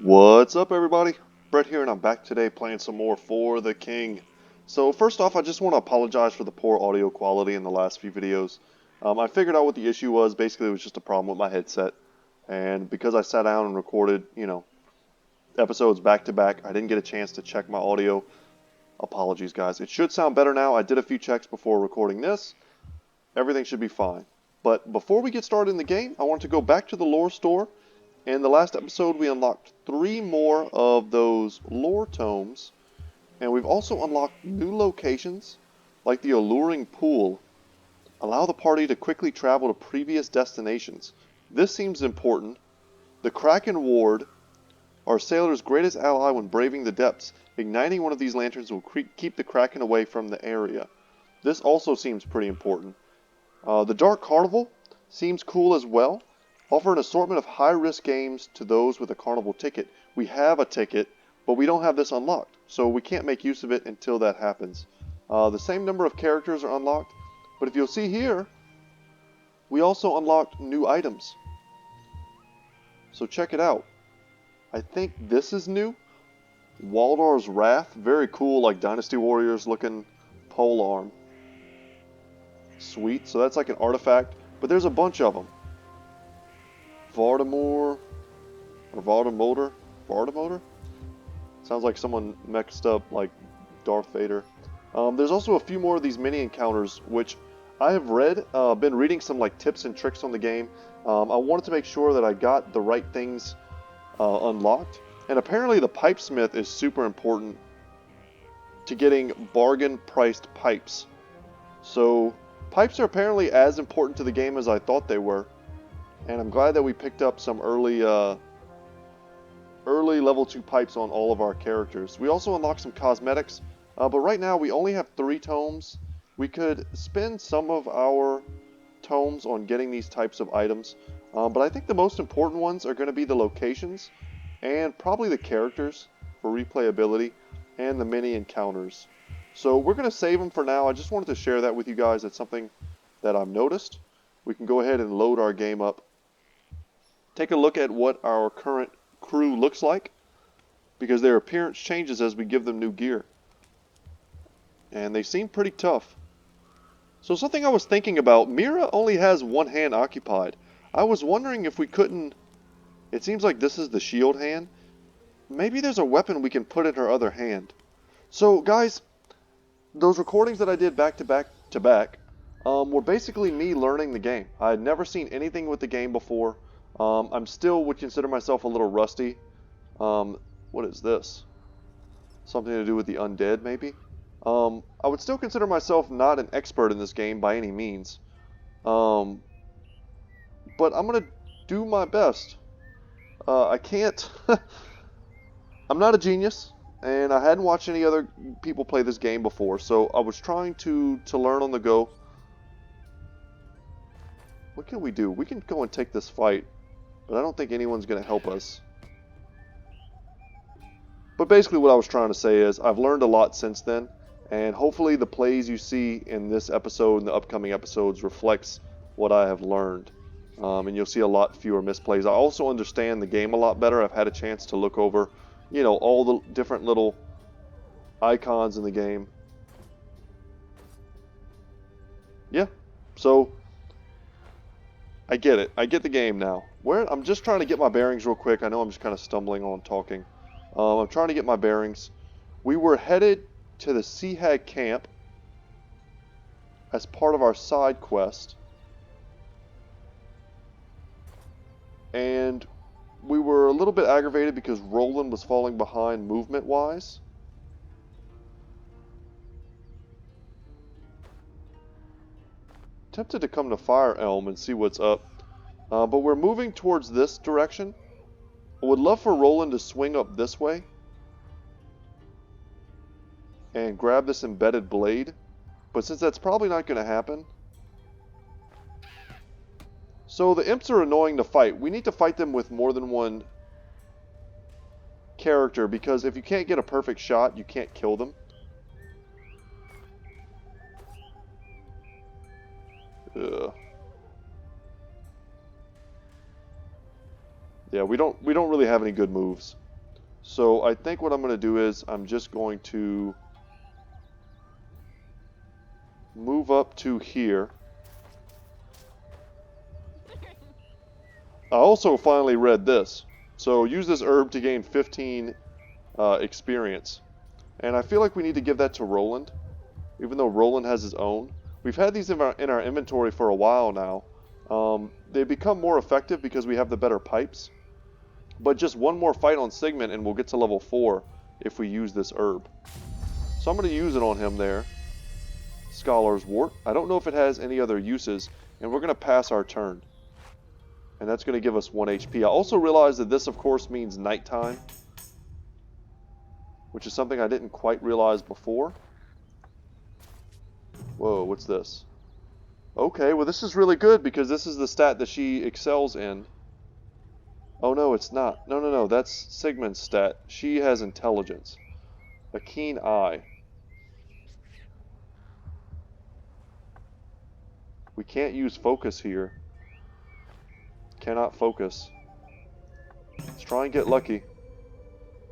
What's up, everybody? Brett here, and I'm back today playing some more For the King. So first off, I just want to apologize for the poor audio quality in the last few videos. I figured out what the issue was. Basically, it was just a problem with my headset. And because I sat down and recorded, episodes back to back, I didn't get a chance to check my audio. Apologies, guys. It should sound better now. I did a few checks before recording this. Everything should be fine. But before we get started in the game, I want to go back to the lore store. In the last episode, we unlocked 3 more of those lore tomes, and we've also unlocked new locations, like the alluring pool. Allow the party to quickly travel to previous destinations. This seems important. The Kraken Ward, our sailor's greatest ally when braving the depths. Igniting one of these lanterns will keep the Kraken away from the area. This also seems pretty important. The Dark Carnival seems cool as well. Offer an assortment of high-risk games to those with a carnival ticket. We have a ticket, but we don't have this unlocked, so we can't make use of it until that happens. The same number of characters are unlocked, but if you'll see here, we also unlocked new items. So check it out. I think this is new. Waldar's Wrath, very cool, like Dynasty Warriors looking polearm. Sweet, so that's like an artifact, but there's a bunch of them. Vardamore, or Vardamotor? Vardamotor? Sounds like someone mixed up like Darth Vader. There's also a few more of these mini encounters, which I have been reading some like tips and tricks on the game. I wanted to make sure that I got the right things unlocked. And apparently the pipesmith is super important to getting bargain priced pipes. So pipes are apparently as important to the game as I thought they were. And I'm glad that we picked up some early level 2 pipes on all of our characters. We also unlocked some cosmetics, but right now we only have 3 tomes. We could spend some of our tomes on getting these types of items, but I think the most important ones are going to be the locations and probably the characters for replayability and the mini encounters. So we're going to save them for now. I just wanted to share that with you guys. It's something that I've noticed. We can go ahead and load our game up. Take a look at what our current crew looks like, because their appearance changes as we give them new gear. And they seem pretty tough. So something I was thinking about, Mira only has one hand occupied. I was wondering if we couldn't... It seems like this is the shield hand. Maybe there's a weapon we can put in her other hand. So guys, those recordings that I did back to back were basically me learning the game. I had never seen anything with the game before. I'm still would consider myself a little rusty. What is this? Something to do with the undead, maybe? I would still consider myself not an expert in this game by any means. But I'm going to do my best. I can't... I'm not a genius, and I hadn't watched any other people play this game before, so I was trying to learn on the go. What can we do? We can go and take this fight, but I don't think anyone's going to help us. But basically what I was trying to say is I've learned a lot since then, and hopefully the plays you see in this episode and the upcoming episodes reflects what I have learned. And you'll see a lot fewer misplays. I also understand the game a lot better. I've had a chance to look over, all the different little icons in the game. Yeah, so I get it. I get the game now. I'm just trying to get my bearings real quick. I know I'm just kind of stumbling on talking. I'm trying to get my bearings. We were headed to the Sea Hag camp as part of our side quest. And we were a little bit aggravated because Roland was falling behind movement-wise. Tempted to come to Fire Elm and see what's up. But we're moving towards this direction. I would love for Roland to swing up this way and grab this embedded blade. But since that's probably not going to happen... So the imps are annoying to fight. We need to fight them with more than one character, because if you can't get a perfect shot, you can't kill them. Ugh. Yeah, we don't really have any good moves. So I think what I'm going to do is I'm just going to move up to here. I also finally read this. So use this herb to gain 15 experience. And I feel like we need to give that to Roland, even though Roland has his own. We've had these in our inventory for a while now. They become more effective because we have the better pipes. But just one more fight on Sigmund and we'll get to level 4 if we use this herb. So I'm going to use it on him there. Scholar's Wart. I don't know if it has any other uses. And we're going to pass our turn. And that's going to give us 1 HP. I also realized that this, of course, means nighttime. Which is something I didn't quite realize before. Whoa, what's this? Okay, well this is really good because this is the stat that she excels in. Oh no, it's not. No, that's Sigmund's stat. She has intelligence. A keen eye. We can't use focus here. Cannot focus. Let's try and get lucky.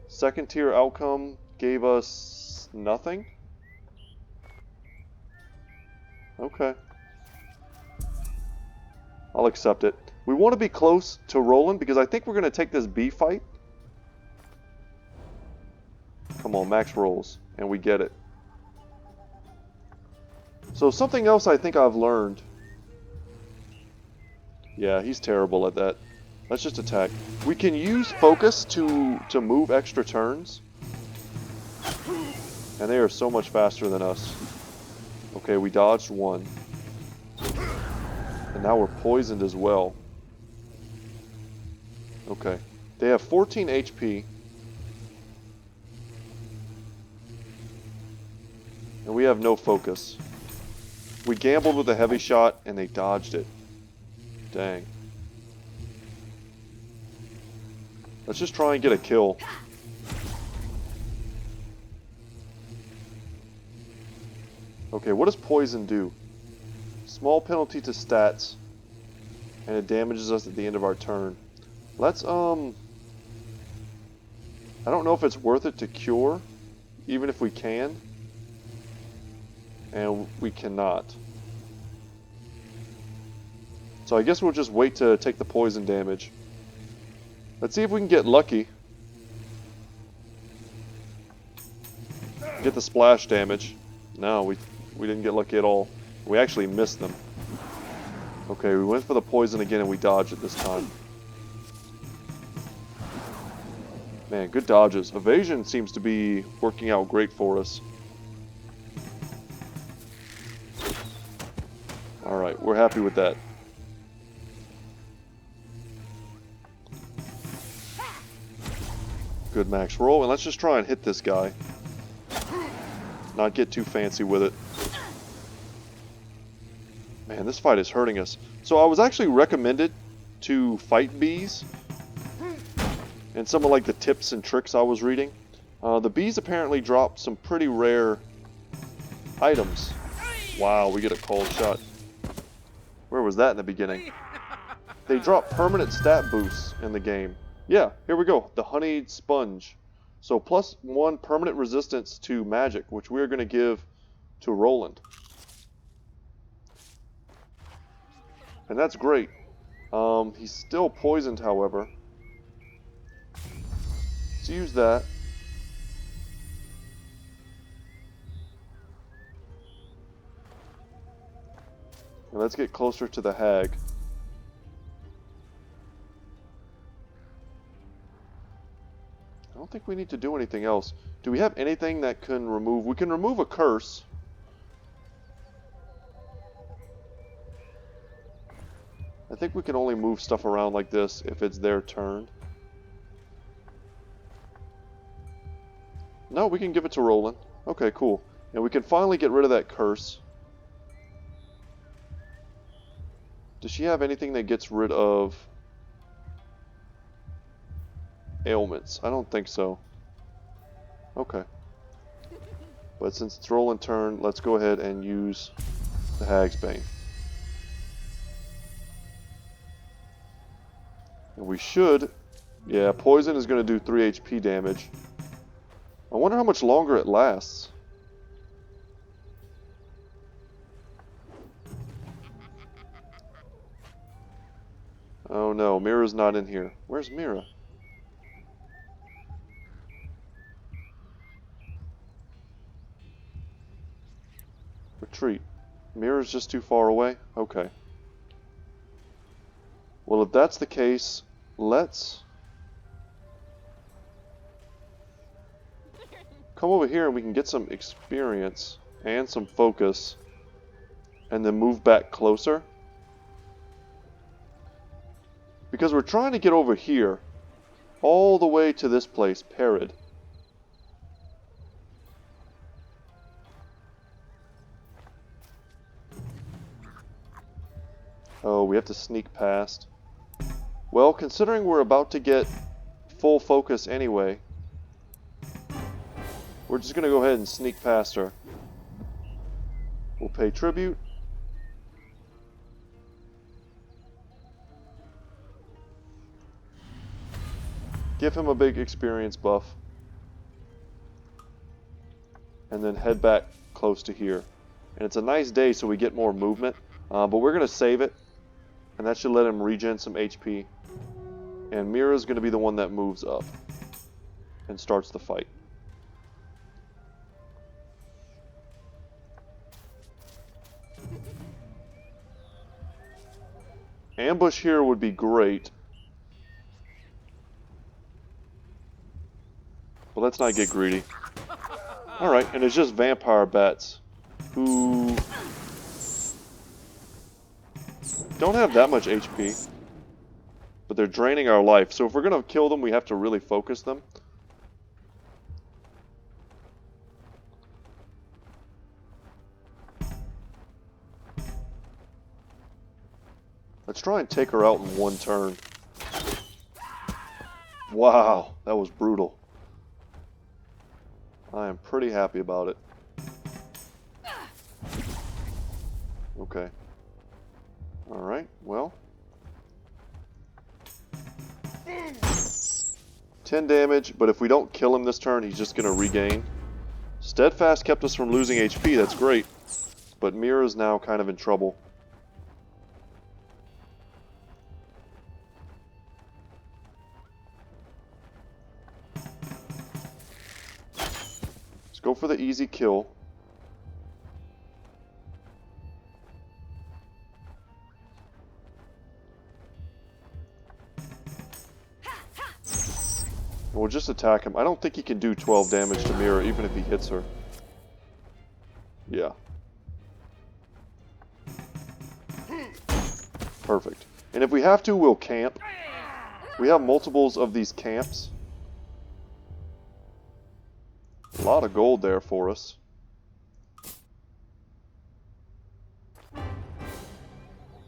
Second tier outcome gave us nothing? Okay. I'll accept it. We want to be close to Roland because I think we're going to take this bee fight. Come on, max rolls. And we get it. So something else I think I've learned. Yeah, he's terrible at that. Let's just attack. We can use focus to move extra turns. And they are so much faster than us. Okay, we dodged one. And now we're poisoned as well. Okay. They have 14 HP. And we have no focus. We gambled with a heavy shot and they dodged it. Dang. Let's just try and get a kill. Okay, what does poison do? Small penalty to stats. And it damages us at the end of our turn. Let's, I don't know if it's worth it to cure, even if we can. And we cannot. So I guess we'll just wait to take the poison damage. Let's see if we can get lucky. Get the splash damage. No, we didn't get lucky at all. We actually missed them. Okay, we went for the poison again and we dodged it this time. Man, good dodges. Evasion seems to be working out great for us. Alright, we're happy with that. Good max roll, and let's just try and hit this guy. Not get too fancy with it. Man, this fight is hurting us. So I was actually recommended to fight bees. And some of like the tips and tricks I was reading. The bees apparently drop some pretty rare items. Wow, we get a cold shot. Where was that in the beginning? They drop permanent stat boosts in the game. Yeah, here we go. The honeyed sponge. So +1 permanent resistance to magic, which we're going to give to Roland. And that's great. He's still poisoned, however. Let's use that. And let's get closer to the hag. I don't think we need to do anything else. Do we have anything that can remove? We can remove a curse. I think we can only move stuff around like this if it's their turn. No, we can give it to Roland. Okay, cool. And we can finally get rid of that curse. Does she have anything that gets rid of ailments? I don't think so. Okay. But since it's Roland's turn, let's go ahead and use the Hag's Bane. And we should Yeah, poison is going to do 3 HP damage. I wonder how much longer it lasts. Oh no, Mira's not in here. Where's Mira? Retreat. Mira's just too far away? Okay. Well, if that's the case, let's come over here and we can get some experience and some focus and then move back closer. Because we're trying to get over here all the way to this place, Parid. Oh, we have to sneak past. Well, considering we're about to get full focus anyway, we're just going to go ahead and sneak past her. We'll pay tribute. Give him a big experience buff. And then head back close to here. And it's a nice day, so we get more movement. But we're going to save it. And that should let him regen some HP. And Mira's going to be the one that moves up and starts the fight. Ambush here would be great. Well, let's not get greedy. Alright, and it's just vampire bats who don't have that much HP, but they're draining our life. So if we're going to kill them, we have to really focus them. Let's try and take her out in one turn. Wow, that was brutal. I am pretty happy about it. Okay. Alright, well. 10 damage, but if we don't kill him this turn, he's just going to regain. Steadfast kept us from losing HP, that's great. But Mira's now kind of in trouble. Let's go for the easy kill. We'll just attack him. I don't think he can do 12 damage to Mira, even if he hits her. Yeah. Perfect. And if we have to, we'll camp. We have multiples of these camps. A lot of gold there for us.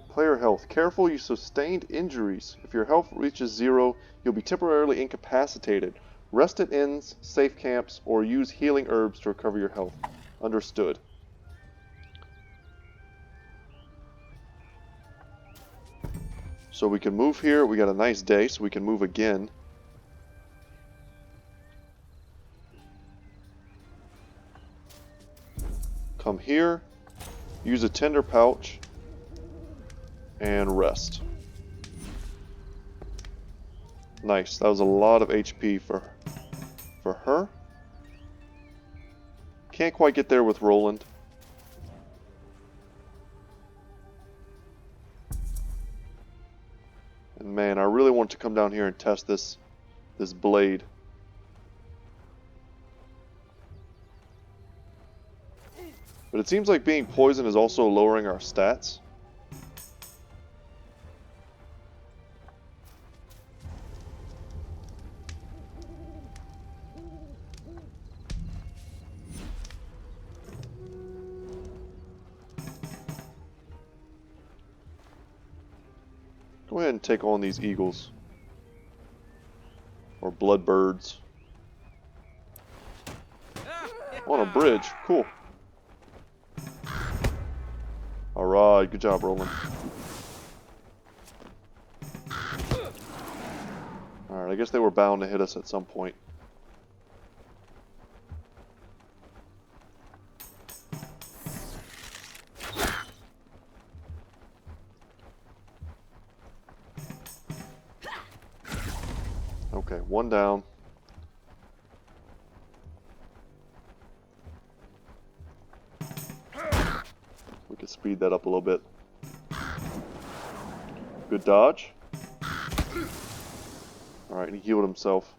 Player health. Careful, you sustained injuries. If your health reaches 0, you'll be temporarily incapacitated. Rest at inns, safe camps, or use healing herbs to recover your health. Understood. So we can move here. We got a nice day, so we can move again. Come here. Use a tender pouch. And rest. Nice. That was a lot of HP for her. Can't quite get there with Roland. And man, I really want to come down here and test this blade. But it seems like being poisoned is also lowering our stats. Go ahead and take on these eagles. Or bloodbirds. On a bridge. Cool. Alright, good job, Roland. Alright, Alright, I guess they were bound to hit us at some point. Okay, one down. We could speed that up a little bit. Good dodge. Alright, he healed himself.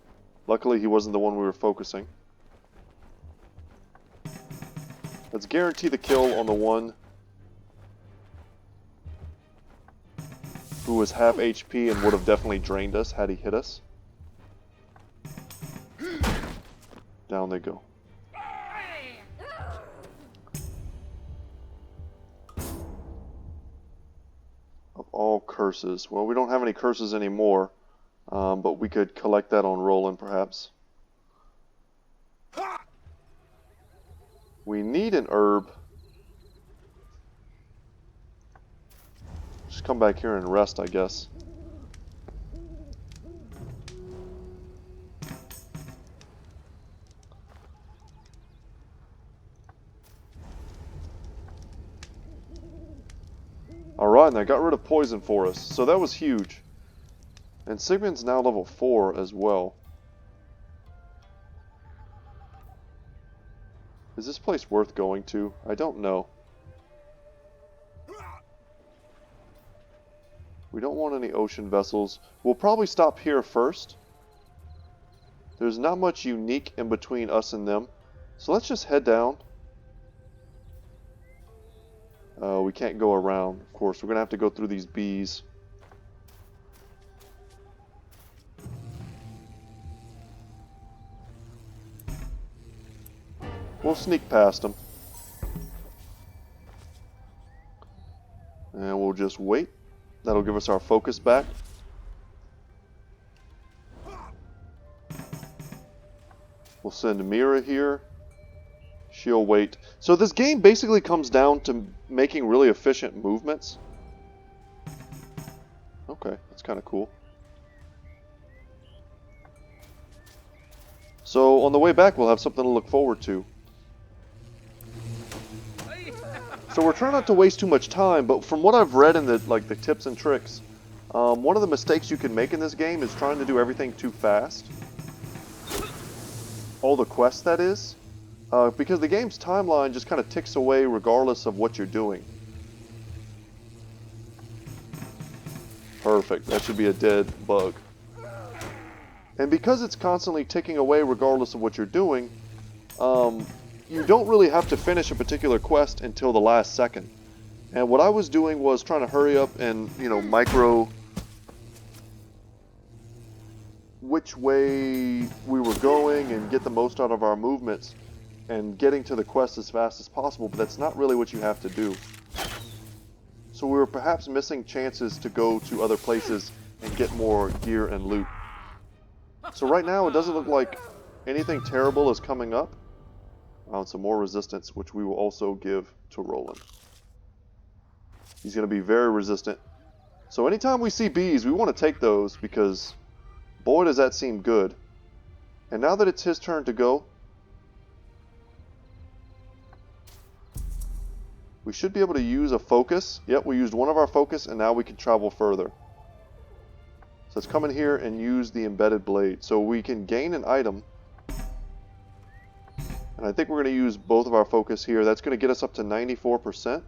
Luckily, he wasn't the one we were focusing. Let's guarantee the kill on the one who was half HP and would have definitely drained us had he hit us. Down they go. Of all curses. Well, we don't have any curses anymore, but we could collect that on Roland, perhaps. We need an herb. Just come back here and rest, I guess. Alright, and I got rid of poison for us, so that was huge. And Sigmund's now level 4 as well. Is this place worth going to? I don't know. We don't want any ocean vessels. We'll probably stop here first. There's not much unique in between us and them. So let's just head down. We can't go around, of course. We're going to have to go through these bees. We'll sneak past them. And we'll just wait. That'll give us our focus back. We'll send Mira here. She'll wait. So this game basically comes down to making really efficient movements. Okay, that's kind of cool. So on the way back, we'll have something to look forward to. So we're trying not to waste too much time, but from what I've read in the tips and tricks, one of the mistakes you can make in this game is trying to do everything too fast. All the quests, that is. Because the game's timeline just kind of ticks away regardless of what you're doing. Perfect. That should be a dead bug. And because it's constantly ticking away regardless of what you're doing, you don't really have to finish a particular quest until the last second. And what I was doing was trying to hurry up and, micro which way we were going and get the most out of our movements and getting to the quest as fast as possible, but that's not really what you have to do. So we were perhaps missing chances to go to other places and get more gear and loot. So right now it doesn't look like anything terrible is coming up. Some more resistance, which we will also give to Roland. He's going to be very resistant. So anytime we see bees, we want to take those because boy does that seem good. And now that it's his turn to go, we should be able to use a focus. Yep, we used one of our focus and now we can travel further. So let's come in here and use the embedded blade. So we can gain an item. And I think we're going to use both of our focus here. That's going to get us up to 94%.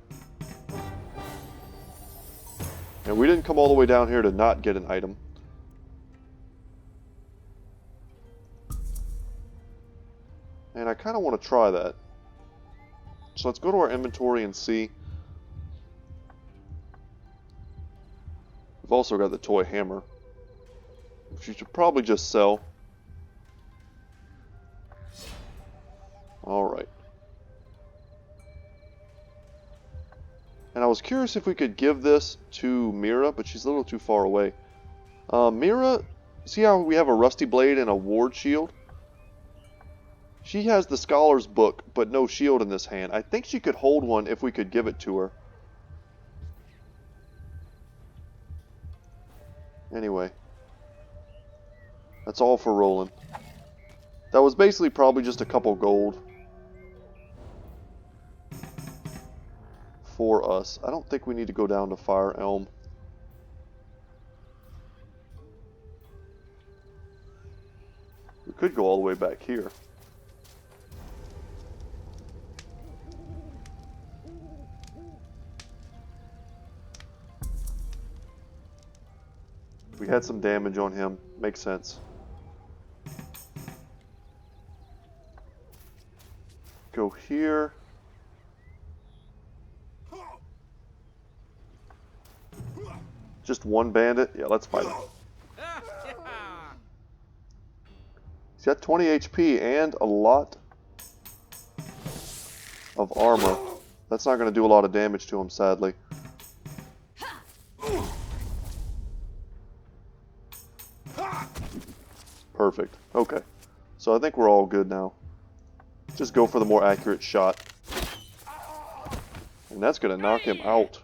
And we didn't come all the way down here to not get an item. And I kind of want to try that. So let's go to our inventory and see. We've also got the toy hammer, which you should probably just sell. Alright. And I was curious if we could give this to Mira, but she's a little too far away. Mira, see how we have a rusty blade and a ward shield? She has the scholar's book, but no shield in this hand. I think she could hold one if we could give it to her. Anyway. That's all for Roland. That was basically probably just a couple gold for us. I don't think we need to go down to Fire Elm. We could go all the way back here. We had some damage on him. Makes sense. Go here. Just one bandit? Yeah, let's fight him. He's got 20 HP and a lot of armor. That's not going to do a lot of damage to him, sadly. Perfect. Okay. So I think we're all good now. Just go for the more accurate shot. And that's going to knock him out.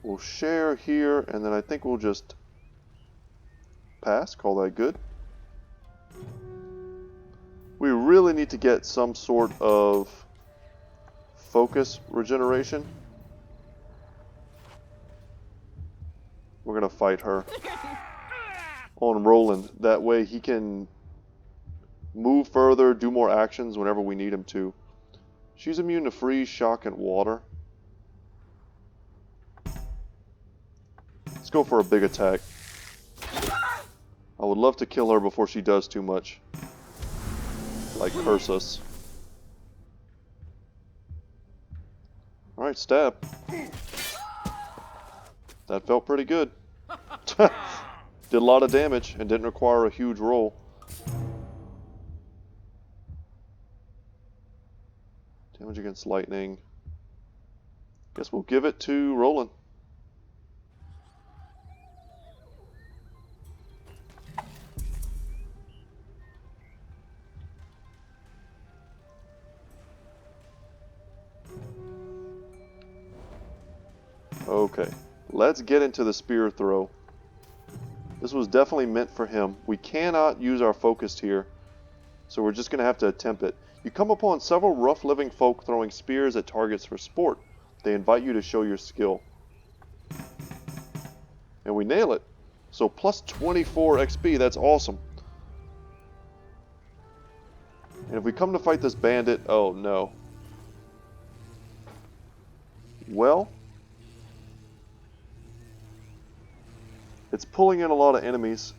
We'll share here, and then I think we'll just pass. Call that good. We really need to get some sort of focus regeneration. We're going to fight her on Roland. That way he can move further, do more actions whenever we need him to. She's immune to freeze, shock, and water. Let's go for a big attack. I would love to kill her before she does too much. Like curse us. Alright, stab. That felt pretty good. Did a lot of damage and didn't require a huge roll. Damage against lightning. Guess we'll give it to Roland. Okay, let's get into the spear throw. This was definitely meant for him. We cannot use our focused here, so we're just going to have to attempt it. You come upon several rough living folk throwing spears at targets for sport. They invite you to show your skill. And we nail it. So plus 24 XP, that's awesome. And if we come to fight this bandit, oh no. Well, it's pulling in a lot of enemies.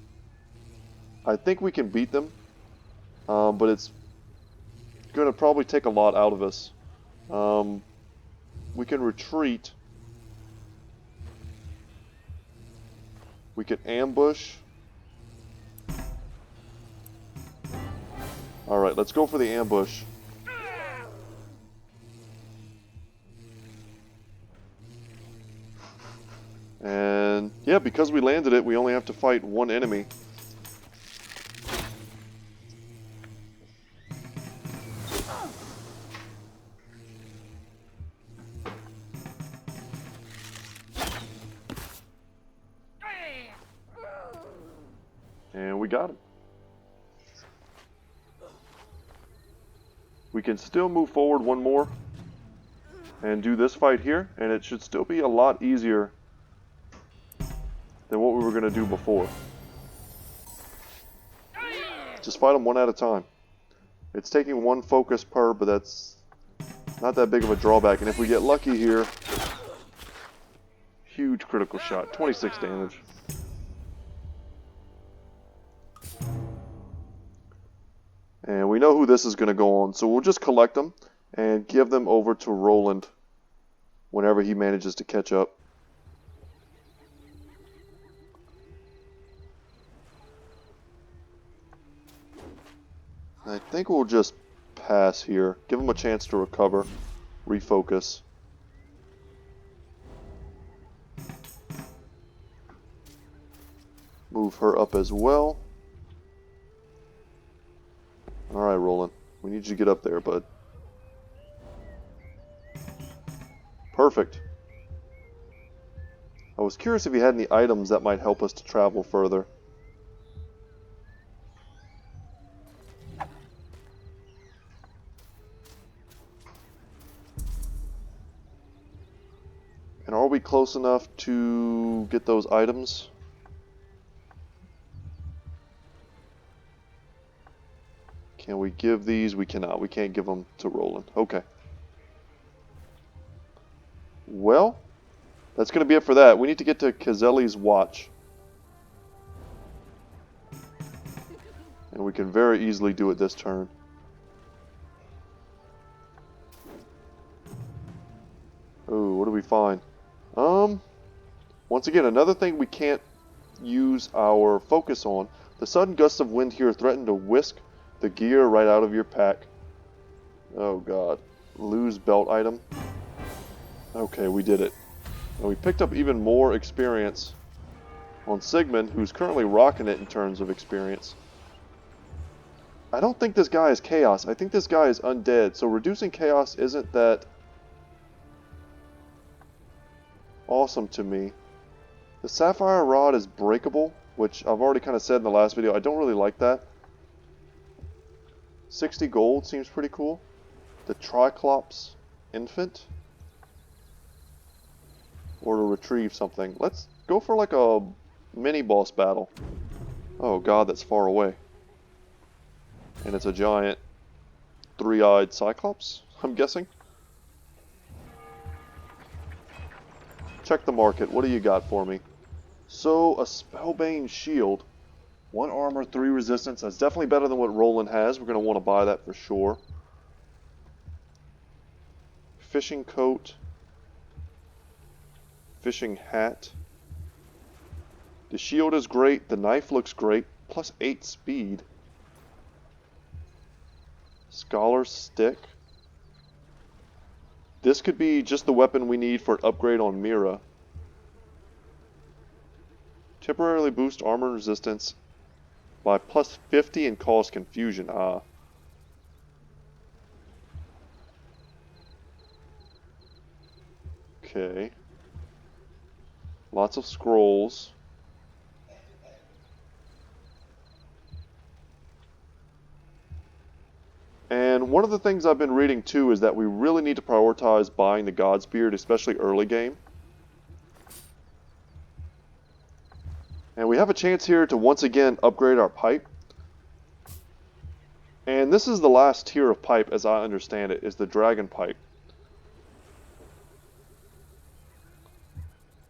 I think we can beat them, but it's going to probably take a lot out of us. We can retreat. We can ambush. Alright, let's go for the ambush. And yeah, because we landed it, we only have to fight one enemy. And we got him. We can still move forward one more and do this fight here, and it should still be a lot easier than what we were going to do before. Just fight them one at a time. It's taking one focus per, but that's not that big of a drawback. And if we get lucky here, huge critical shot, 26 damage. And we know who this is going to go on, so we'll just collect them and give them over to Roland whenever he manages to catch up. I think we'll just pass here. Give him a chance to recover, refocus. Move her up as well. Alright, Roland. We need you to get up there, bud. Perfect. I was curious if he had any items that might help us to travel further. And are we close enough to get those items? Can we give these? We cannot. We can't give them to Roland. Okay. Well, that's going to be it for that. We need to get to Kazelli's watch. And we can very easily do it this turn. Oh, what do we find? Once again, another thing we can't use our focus on. The sudden gusts of wind here threaten to whisk the gear right out of your pack. Oh god. Lose belt item. Okay, we did it. And we picked up even more experience on Sigmund, who's currently rocking it in terms of experience. I don't think this guy is chaos. I think this guy is undead. So reducing chaos isn't that awesome to me. The sapphire rod is breakable, which I've already kind of said in the last video. I don't really like that. 60 gold seems pretty cool. The Triclops infant. Or to retrieve something. Let's go for like a mini boss battle. Oh god, that's far away. And it's a giant three-eyed Cyclops, I'm guessing. Check the market. What do you got for me? So, a Spellbane shield. 1 armor, 3 resistance. That's definitely better than what Roland has. We're going to want to buy that for sure. Fishing coat. Fishing hat. The shield is great. The knife looks great. Plus 8 speed. Scholar's stick. This could be just the weapon we need for an upgrade on Mira. Temporarily boost armor resistance by plus 50 and cause confusion. Ah. Okay. Lots of scrolls. And one of the things I've been reading too is that we really need to prioritize buying the Godspear, especially early game. And we have a chance here to once again upgrade our pipe. And this is the last tier of pipe, as I understand it, is the dragon pipe.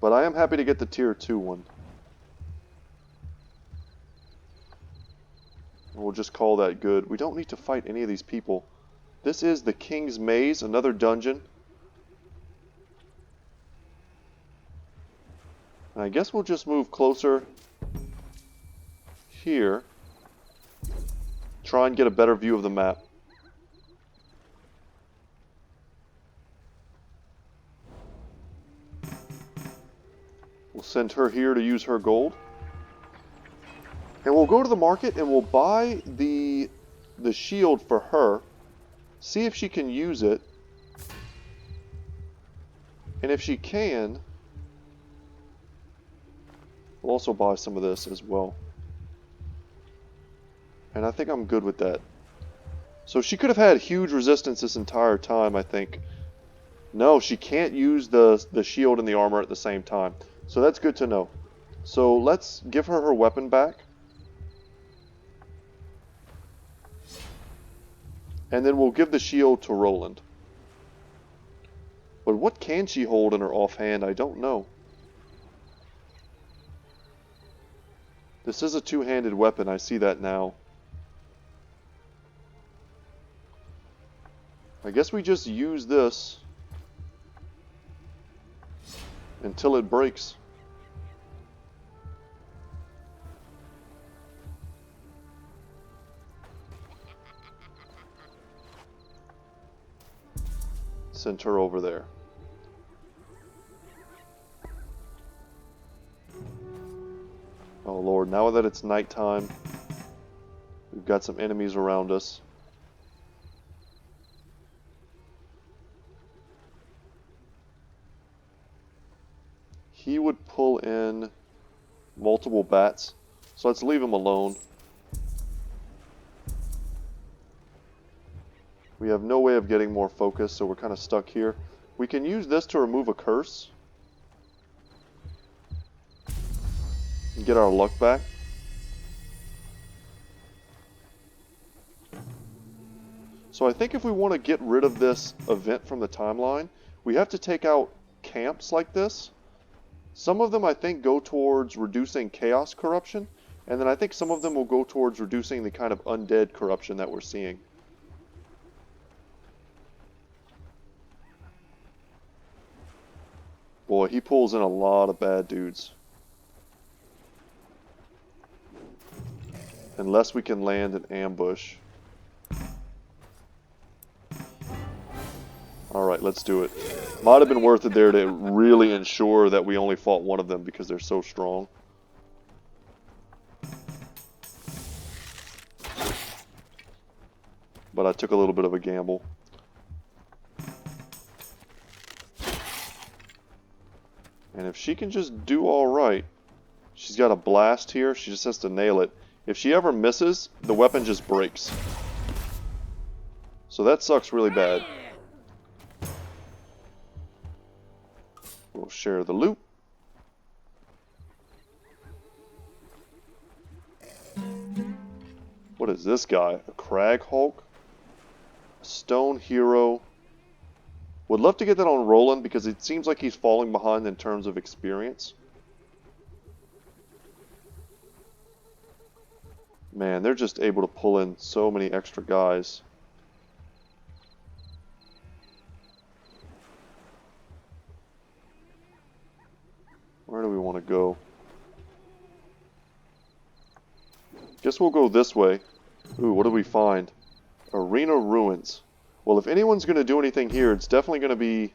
But I am happy to get the tier 2 one. And we'll just call that good. We don't need to fight any of these people. This is the King's Maze, another dungeon. And I guess we'll just move closer here. Try and get a better view of the map. We'll send her here to use her gold. And we'll go to the market and we'll buy the shield for her. See if she can use it. And if she can, we'll also buy some of this as well. And I think I'm good with that. So she could have had huge resistance this entire time, I think. No, she can't use the shield and the armor at the same time. So that's good to know. So let's give her her weapon back. And then we'll give the shield to Roland. But what can she hold in her offhand? I don't know. This is a two-handed weapon, I see that now. I guess we just use this until it breaks. Send her over there. Oh Lord, now that it's nighttime, we've got some enemies around us. he would pull in multiple bats. So let's leave him alone. We have no way of getting more focus, so we're kind of stuck here. We can use this to remove a curse. And get our luck back. So I think if we want to get rid of this event from the timeline, we have to take out camps like this. Some of them I think go towards reducing chaos corruption, and then I think some of them will go towards reducing the kind of undead corruption that we're seeing. Boy, he pulls in a lot of bad dudes. Unless we can land an ambush. Alright, let's do it. Might have been worth it there to really ensure that we only fought one of them because they're so strong. But I took a little bit of a gamble. And if she can just do alright, she's got a blast here, she just has to nail it. If she ever misses, the weapon just breaks. So that sucks really bad. We'll share the loot. What is this guy? A Crag Hulk? A Stone Hero? Would love to get that on Roland because it seems like he's falling behind in terms of experience. Man, they're just able to pull in so many extra guys. Where do we want to go? Guess we'll go this way. Ooh, what do we find? Arena Ruins. Well, if anyone's going to do anything here, it's definitely going to be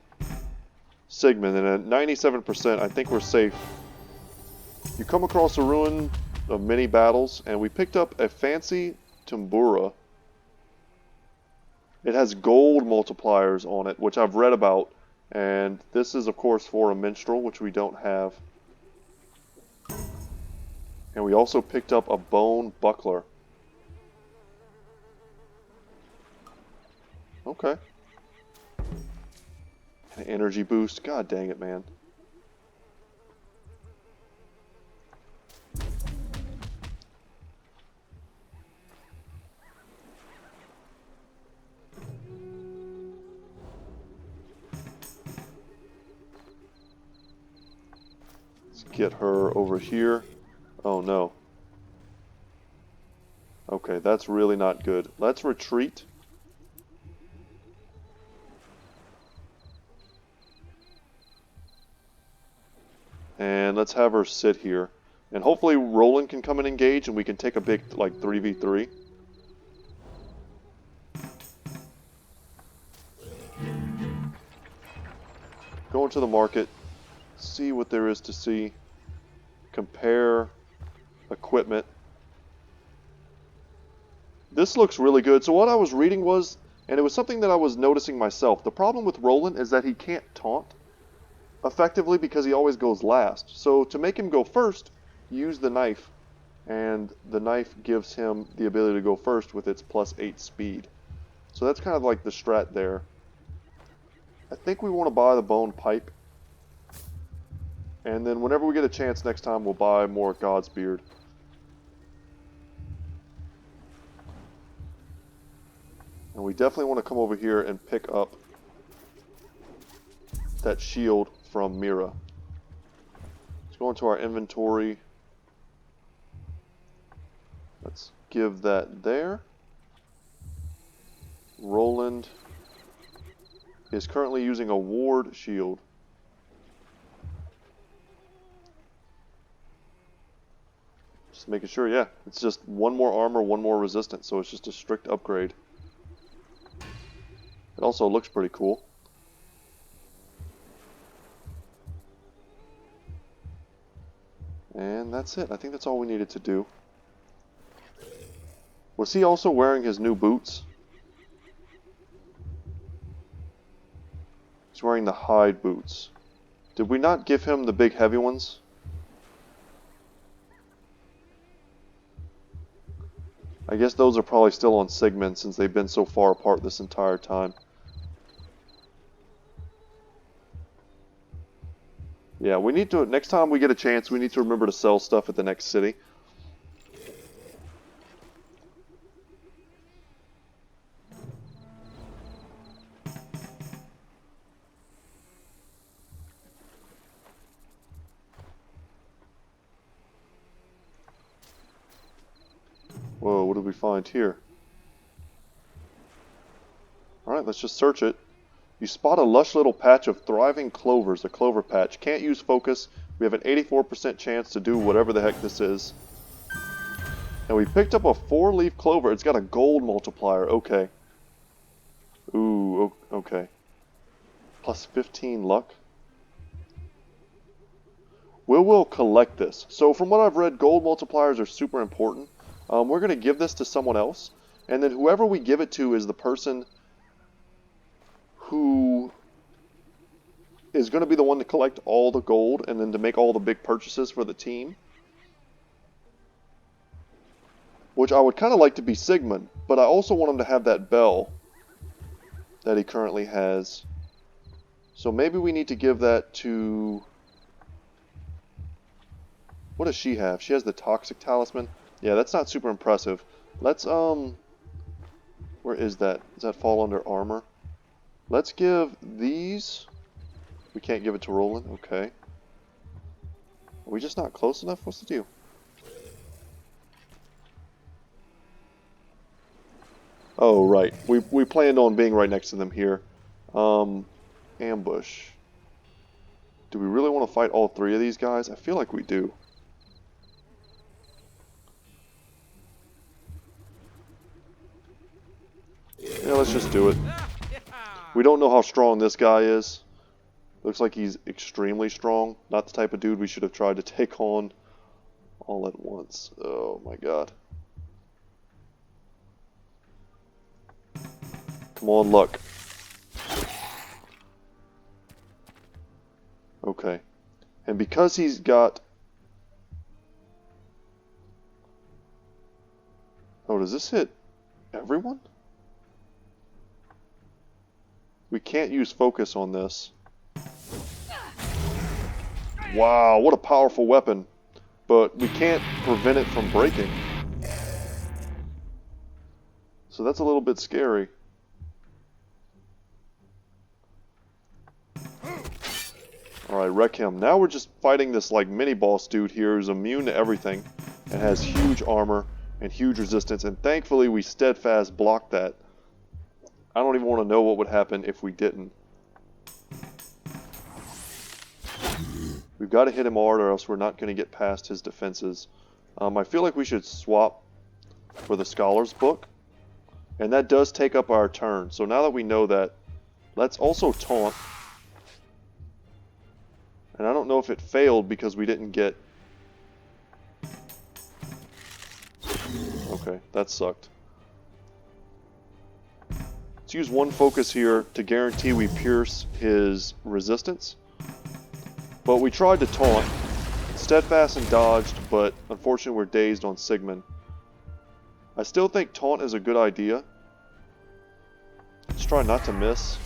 Sigmund. And at 97%, I think we're safe. You come across a ruin of many battles, and we picked up a fancy Tambura. It has gold multipliers on it, which I've read about. And this is, of course, for a minstrel, which we don't have. And we also picked up a bone buckler. Okay. An energy boost. God dang it, man. Let's get her over here. Oh no. Okay, that's really not good. Let's retreat. And let's have her sit here. And hopefully Roland can come and engage and we can take a big, like, 3v3. Go into the market. See what there is to see. Compare equipment. This looks really good. So what I was reading was, and it was something that I was noticing myself, the problem with Roland is that he can't taunt effectively because he always goes last. So to make him go first, use the knife. And the knife gives him the ability to go first with its +8 speed. So that's kind of like the strat there. I think we want to buy the bone pipe. And then whenever we get a chance next time, we'll buy more God's Beard. And we definitely want to come over here and pick up that shield from Mira. Let's go into our inventory. Let's give that there. Roland is currently using a ward shield. Just making sure, yeah, it's just one more armor, one more resistance, so it's just a strict upgrade. It also looks pretty cool. And that's it. I think that's all we needed to do. Was he also wearing his new boots? He's wearing the hide boots. Did we not give him the big heavy ones? I guess those are probably still on Sigmund since they've been so far apart this entire time. Yeah, we need to, next time we get a chance, we need to remember to sell stuff at the next city. Whoa, what did we find here? Alright, let's just search it. You spot a lush little patch of thriving clovers, a clover patch. Can't use focus. We have an 84% chance to do whatever the heck this is. And we picked up a 4-leaf clover. It's got a gold multiplier. Okay. Ooh, okay. Plus 15 luck. We'll collect this. So from what I've read, gold multipliers are super important. We're going to give this to someone else. And then whoever we give it to is the person who is going to be the one to collect all the gold and then to make all the big purchases for the team. Which I would kind of like to be Sigmund, but I also want him to have that bell that he currently has. So maybe we need to give that to... What does she have? She has the toxic talisman. Yeah, that's not super impressive. Let's, where is that? Does that fall under armor? Let's give these... We can't give it to Roland. Okay. Are we just not close enough? What's the deal? Oh, right. We planned on being right next to them here. Ambush. Do we really want to fight all three of these guys? I feel like we do. Yeah, let's just do it. We don't know how strong this guy is. Looks like he's extremely strong. Not the type of dude we should have tried to take on all at once. Oh my god. Come on, luck. Okay. And because he's got... Oh, does this hit everyone? We can't use focus on this. Wow, what a powerful weapon. But we can't prevent it from breaking. So that's a little bit scary. Alright, wreck him. Now we're just fighting this like mini-boss dude here who's immune to everything and has huge armor and huge resistance, and thankfully we steadfast blocked that. I don't even want to know what would happen if we didn't. We've got to hit him hard or else we're not going to get past his defenses. I feel like we should swap for the Scholar's Book. And that does take up our turn. So now that we know that, let's also taunt. And I don't know if it failed because we didn't get... Okay, that sucked. Let's use one focus here to guarantee we pierce his resistance. But we tried to taunt. Steadfast and dodged, but unfortunately we're dazed on Sigmund. I still think taunt is a good idea. Let's try not to miss.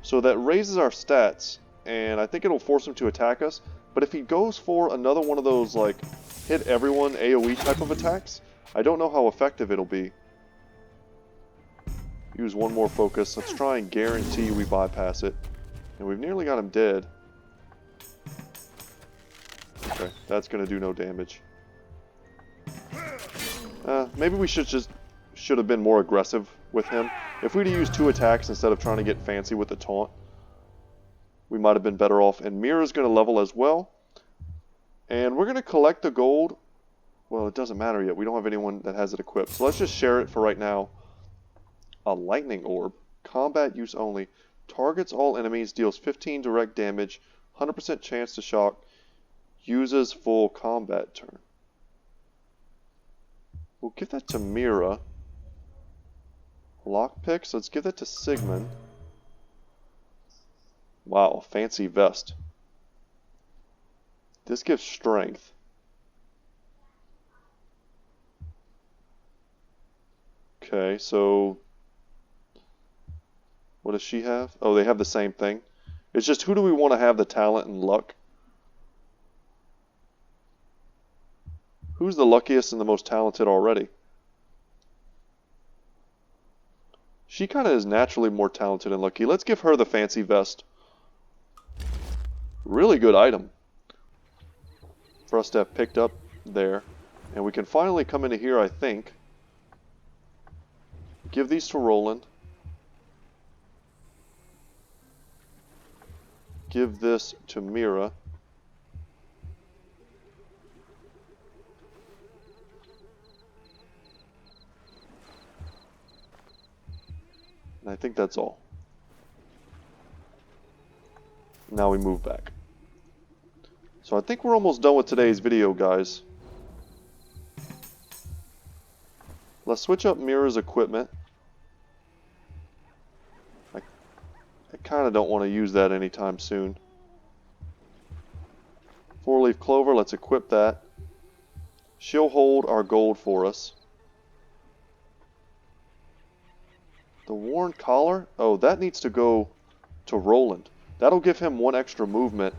So that raises our stats, and I think it'll force him to attack us. But if he goes for another one of those, like, hit everyone AoE type of attacks, I don't know how effective it'll be. Use one more focus. Let's try and guarantee we bypass it. And we've nearly got him dead. Okay, that's going to do no damage. Maybe we should have been more aggressive with him. If we'd have used 2 attacks instead of trying to get fancy with the taunt, we might have been better off. And Mira's going to level as well. And we're going to collect the gold. Well, it doesn't matter yet. We don't have anyone that has it equipped. So let's just share it for right now. A lightning orb. Combat use only. Targets all enemies. Deals 15 direct damage. 100% chance to shock. Uses full combat turn. We'll give that to Mira. Lockpicks. Let's give that to Sigmund. Wow, fancy vest. This gives strength. Okay, so what does she have? Oh, they have the same thing. It's just who do we want to have the talent and luck? Who's the luckiest and the most talented already? She kind of is naturally more talented and lucky. Let's give her the fancy vest. Really good item for us to have picked up there. And we can finally come into here, I think. Give these to Roland. Give this to Mira. And I think that's all. Now we move back. So I think we're almost done with today's video, guys. Let's switch up Mira's equipment. I kind of don't want to use that anytime soon. 4-leaf clover, let's equip that. She'll hold our gold for us. The worn collar? Oh, that needs to go to Roland. That'll give him 1 extra movement.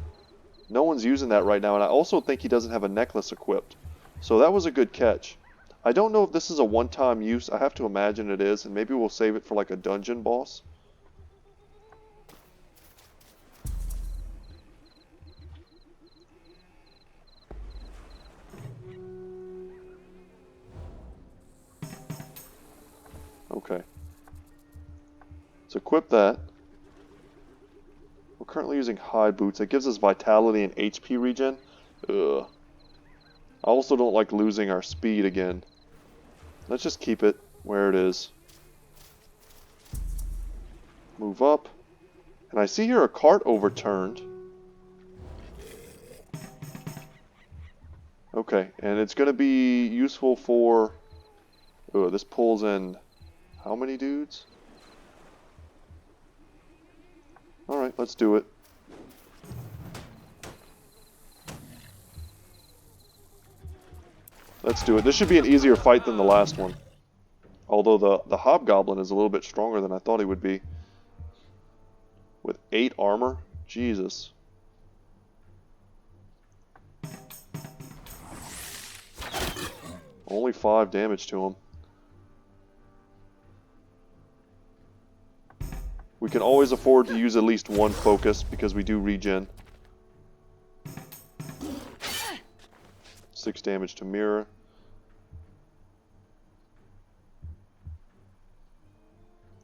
No one's using that right now, and I also think he doesn't have a necklace equipped. So that was a good catch. I don't know if this is a one-time use. I have to imagine it is, and maybe we'll save it for like a dungeon boss. Okay. Let's equip that. We're currently using high boots. It gives us vitality and HP regen. Ugh. I also don't like losing our speed again. Let's just keep it where it is. Move up. And I see here a cart overturned. Okay, and it's going to be useful for... Oh, this pulls in how many dudes? Alright, let's do it. Let's do it. This should be an easier fight than the last one. Although the hobgoblin is a little bit stronger than I thought he would be. With 8 armor? Jesus. Only 5 damage to him. We can always afford to use at least 1 focus because we do regen. 6 damage to Mira.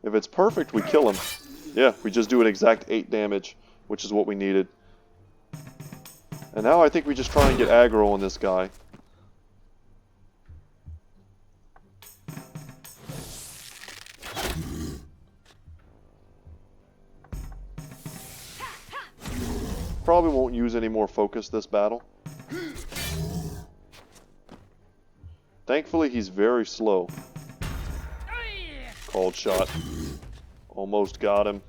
If it's perfect, we kill him. Yeah, we just do an exact 8 damage, which is what we needed. And now I think we just try and get aggro on this guy. Probably won't use any more focus this battle. Thankfully, he's very slow. Called shot. Almost got him.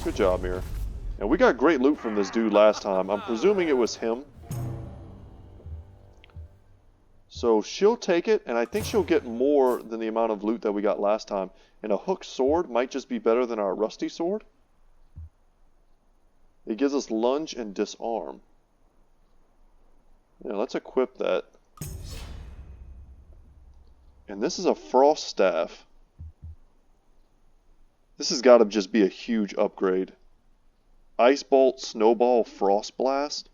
Good job, Mira. And we got great loot from this dude last time. I'm presuming it was him. So she'll take it, and I think she'll get more than the amount of loot that we got last time. And a hooked sword might just be better than our rusty sword. It gives us lunge and disarm. Yeah, let's equip that. And this is a frost staff. This has got to just be a huge upgrade. Ice bolt, snowball, frost blast.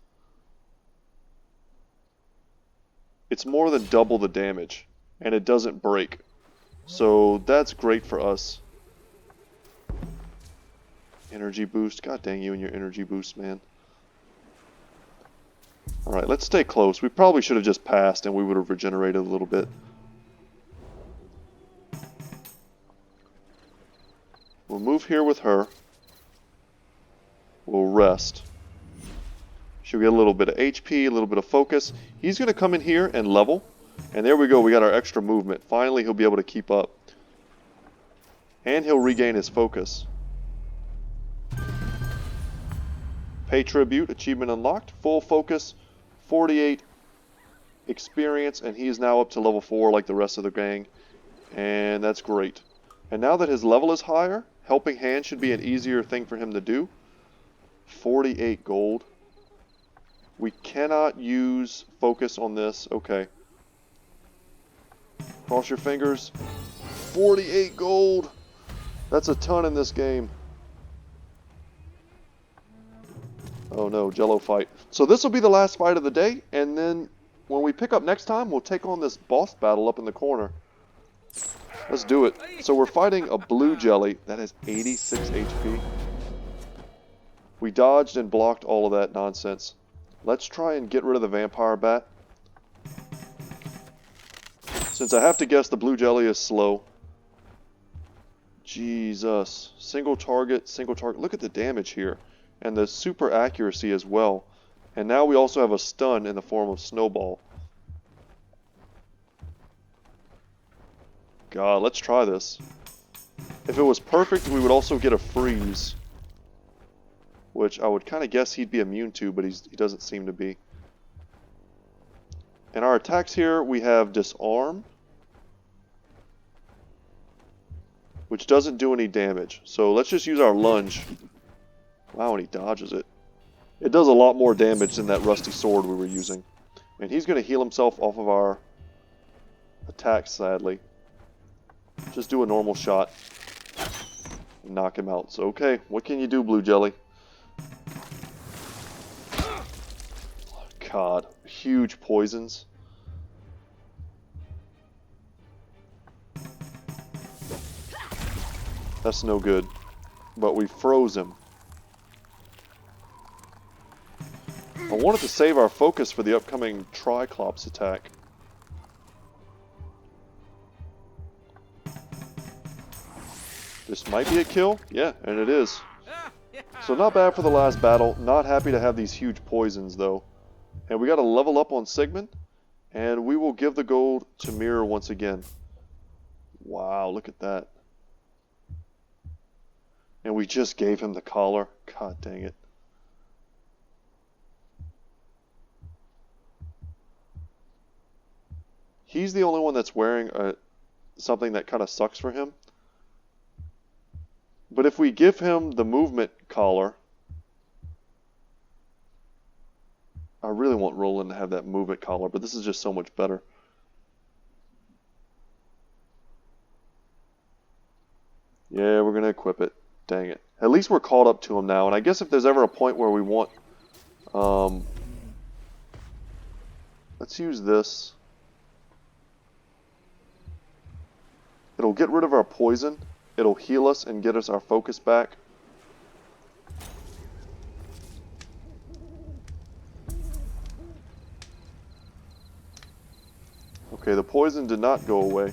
It's more than double the damage, and it doesn't break. So that's great for us. Energy boost. God dang you and your energy boost, man. Alright, let's stay close. We probably should have just passed and we would have regenerated a little bit. We'll move here with her. We'll rest. She'll get a little bit of HP, a little bit of focus. He's going to come in here and level. And there we go, we got our extra movement. Finally, he'll be able to keep up. And he'll regain his focus. Pay tribute, achievement unlocked. Full focus, 48 experience, and he is now up to level 4 like the rest of the gang. And that's great. And now that his level is higher, helping hand should be an easier thing for him to do. 48 gold. We cannot use focus on this. Okay. Cross your fingers. 48 gold. That's a ton in this game. Oh no, Jello fight. So this will be the last fight of the day, and then when we pick up next time, we'll take on this boss battle up in the corner. Let's do it. So we're fighting a blue jelly that has 86 HP. We dodged and blocked all of that nonsense. Let's try and get rid of the vampire bat. Since I have to guess the blue jelly is slow. Jesus. Single target, single target. Look at the damage here. And the super accuracy as well. And now we also have a stun in the form of Snowball. God, let's try this. If it was perfect, we would also get a freeze. Which I would kind of guess he'd be immune to, but he doesn't seem to be. In our attacks here, we have Disarm. Which doesn't do any damage. So let's just use our lunge. Wow, and he dodges it. It does a lot more damage than that rusty sword we were using. And he's going to heal himself off of our attacks, sadly. Just do a normal shot. And knock him out. So, okay, what can you do, Blue Jelly? God, huge poisons. That's no good. But we froze him. I wanted to save our focus for the upcoming Triclops attack. This might be a kill. Yeah, and it is. So not bad for the last battle. Not happy to have these huge poisons though. And we got to level up on Sigmund. And we will give the gold to Mirror once again. Wow, look at that. And we just gave him the collar. God dang it. He's the only one that's wearing something that kind of sucks for him. But if we give him the movement collar, I really want Roland to have that movement collar, but this is just so much better. Yeah, we're going to equip it. Dang it. At least we're caught up to him now, and I guess if there's ever a point where we want... let's use this. It'll get rid of our poison. It'll heal us and get us our focus back. Okay, the poison did not go away.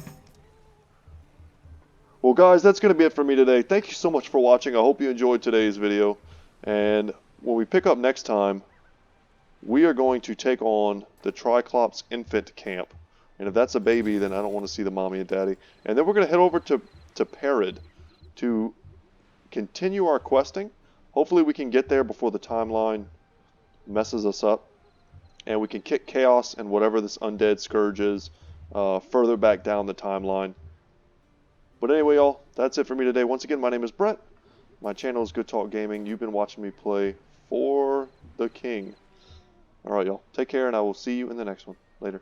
Well guys, that's going to be it for me today. Thank you so much for watching. I hope you enjoyed today's video. And when we pick up next time, we are going to take on the Triclops infant camp. And if that's a baby, then I don't want to see the mommy and daddy. And then we're going to head over to Perid to continue our questing. Hopefully we can get there before the timeline messes us up. And we can kick Chaos and whatever this undead scourge is further back down the timeline. But anyway, y'all, that's it for me today. Once again, my name is Brett. My channel is Goodtalk Gaming. You've been watching me play for the King. Alright, y'all. Take care, and I will see you in the next one. Later.